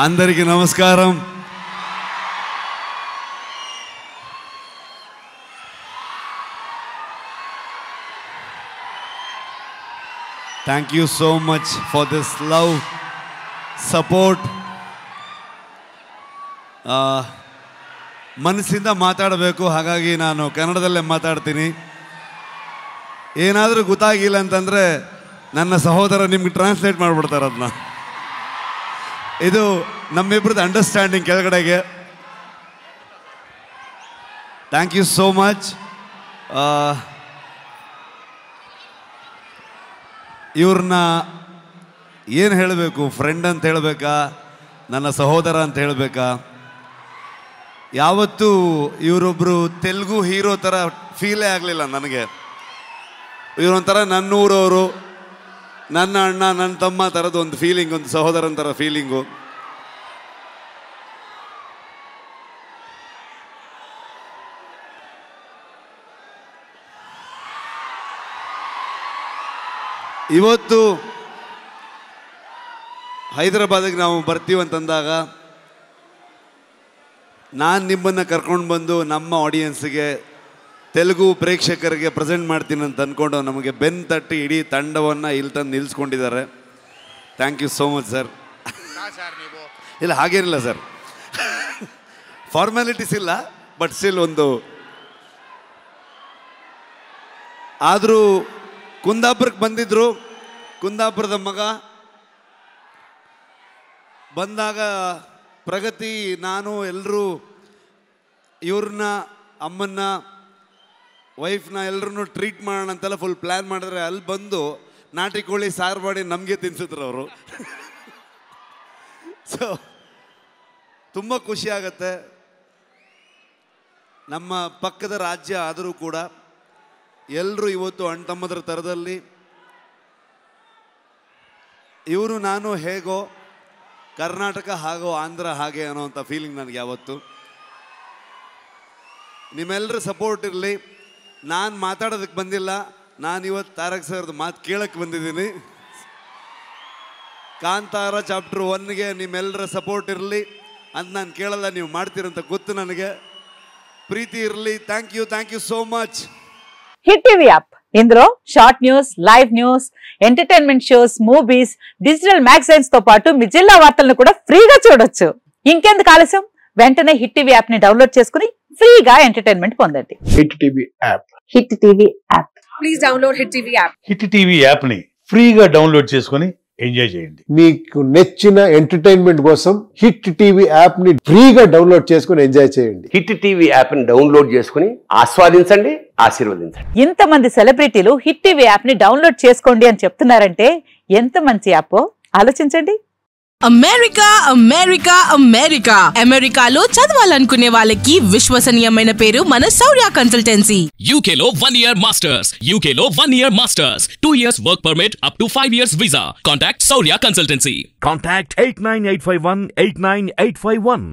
అందరికీ నమస్కారం. Thank you so much for this love, support. ಮನಸ್ಸಿಂದ ಮಾತಾಡಬೇಕು, ಹಾಗಾಗಿ ನಾನು ಕನ್ನಡದಲ್ಲೇ ಮಾತಾಡ್ತೀನಿ. ಏನಾದರೂ ಗೊತ್ತಾಗಿಲ್ಲ ಅಂತಂದರೆ ನನ್ನ ಸಹೋದರ ನಿಮ್ಗೆ ಟ್ರಾನ್ಸ್ಲೇಟ್ ಮಾಡಿಬಿಡ್ತಾರೆ ಅದನ್ನ. ಇದು ನಮ್ಮಿಬ್ಬರದ್ದು ಅಂಡರ್ಸ್ಟ್ಯಾಂಡಿಂಗ್ ಕೆಳಗಡೆಗೆ. Thank you so much. ಇವ್ರನ್ನ ಏನು ಹೇಳಬೇಕು, ಫ್ರೆಂಡ್ ಅಂತ ಹೇಳಬೇಕಾ, ನನ್ನ ಸಹೋದರ ಅಂತ ಹೇಳಬೇಕಾ? ಯಾವತ್ತೂ ಇವರೊಬ್ಬರು ತೆಲುಗು ಹೀರೋ ಥರ ಫೀಲೇ ಆಗಲಿಲ್ಲ ನನಗೆ. ಇವರೊಂಥರ ನನ್ನೂರವರು, ನನ್ನ ಅಣ್ಣ, ನನ್ನ ತಮ್ಮ ಥರದ್ದು ಒಂದು ಫೀಲಿಂಗ್, ಒಂದು ಸಹೋದರನ ಥರ ಫೀಲಿಂಗು. ಇವತ್ತು ಹೈದರಾಬಾದಿಗೆ ನಾವು ಬರ್ತೀವಂತಂದಾಗ ನಾನು ನಿಮ್ಮನ್ನು ಕರ್ಕೊಂಡು ಬಂದು ನಮ್ಮ ಆಡಿಯನ್ಸ್ಗೆ, ತೆಲುಗು ಪ್ರೇಕ್ಷಕರಿಗೆ ಪ್ರೆಸೆಂಟ್ ಮಾಡ್ತೀನಿ ಅಂತ ಅಂದ್ಕೊಂಡು ನಮಗೆ ಬೆನ್ನು ತಟ್ಟಿ ಇಡೀ ತಂಡವನ್ನು ಇಲ್ಲಿ ತಂದು ನಿಲ್ಲಿಸ್ಕೊಂಡಿದ್ದಾರೆ. Thank you so much sir. ಇಲ್ಲ ಹಾಗೇನಿಲ್ಲ ಸರ್, ಫಾರ್ಮ್ಯಾಲಿಟೀಸ್ ಇಲ್ಲ, ಬಟ್ ಸ್ಟಿಲ್ ಒಂದು. ಆದರೂ ಕುಂದಾಪುರಕ್ಕೆ ಬಂದಿದ್ದರು, ಕುಂದಾಪುರದ ಮಗ ಬಂದಾಗ ಪ್ರಗತಿ, ನಾನು ಎಲ್ಲರೂ ಇವ್ರನ್ನ, ಅಮ್ಮನ್ನ, ವೈಫ್ನ ಎಲ್ಲರೂ ಟ್ರೀಟ್ ಮಾಡೋಣ ಅಂತೆಲ್ಲ ಫುಲ್ ಪ್ಲ್ಯಾನ್ ಮಾಡಿದ್ರೆ, ಅಲ್ಲಿ ಬಂದು ನಾಟಿ ಕೋಳಿ ಸಾರು ಮಾಡಿ ನಮಗೆ ತಿನ್ಸಿದ್ರು ಅವರು. ಸೊ ತುಂಬ ಖುಷಿ ಆಗತ್ತೆ. ನಮ್ಮ ಪಕ್ಕದ ರಾಜ್ಯ ಆದರೂ ಕೂಡ ಎಲ್ಲರೂ ಇವತ್ತು ಅಣ್ಣ ತಮ್ಮದ್ರ ಥರದಲ್ಲಿ, ಇವರು ನಾನು ಹೇಗೋ, ಕರ್ನಾಟಕ ಹಾಗೋ, ಆಂಧ್ರ ಹಾಗೆ ಅನ್ನೋವಂಥ ಫೀಲಿಂಗ್ ನನಗೆ ಯಾವತ್ತು. ನಿಮ್ಮೆಲ್ಲರ ಸಪೋರ್ಟ್ ಇರಲಿ. ನಾನು ಮಾತಾಡೋದಕ್ಕೆ ಬಂದಿಲ್ಲ, ನಾನು ಇವತ್ತು ತಾರಕ್ ಸರ್ದು ಮಾತು ಕೇಳಕ್ಕೆ ಬಂದಿದ್ದೀನಿ. ಕಾಂತಾರ ಚಾಪ್ಟರ್ 1ಗೆ ನಿಮ್ಮೆಲ್ಲರ ಸಪೋರ್ಟ್ ಇರಲಿ ಅಂತ ನಾನು ಕೇಳಲ್ಲ, ನೀವು ಮಾಡ್ತೀರಂತ ಗೊತ್ತು ನನಗೆ. ಪ್ರೀತಿ ಇರಲಿ. Thank you so much. Hit TV app ఇందులో short news, live news, entertainment shows, movies, digital magazines తో పాటు మీ జిల్లా వార్తలను కూడా ఫ్రీగా చూడొచ్చు. ఇంకెందుకు ఆలస్యం, వెంటనే హిట్ టీవీ యాప్ ని డౌన్లోడ్ చేసుకుని ఫ్రీగా ఎంటర్టైన్మెంట్ పొందండి. Hit TV app. Hit TV app. Please download hit TV app. Hit TV app ని ఫ్రీగా డౌన్లోడ్ చేసుకుని ఎంజాయ్ చేయండి. మీకు నచ్చిన ఎంటర్టైన్మెంట్ కోసం హిట్ టీవీ యాప్ ని ఫ్రీగా డౌన్లోడ్ చేసుకుని ఎంజాయ్ చేయండి. హిట్ టీవీ యాప్ ని డౌన్లోడ్ చేసుకుని ఆస్వాదించండి, ఆశీర్వదించండి. ఇంతమంది సెలబ్రిటీలు హిట్ టీవీ యాప్ ని డౌన్లోడ్ చేసుకోండి అని చెప్తున్నారంటే ఎంత మంచి యాప్ ఆలోచించండి. అమెరికా అమెరికా అమెరికా అమెరికాలో చదవాలనుకునే వాళ్ళకి విశ్వసనీయమైన పేరు మన శౌర్య కన్సల్టెన్సీ. UK లో 1 year masters, UK లో 1 year masters, 2 years work permit up to 5 years visa. Contact Saurya Consultancy. Contact 89851 89851.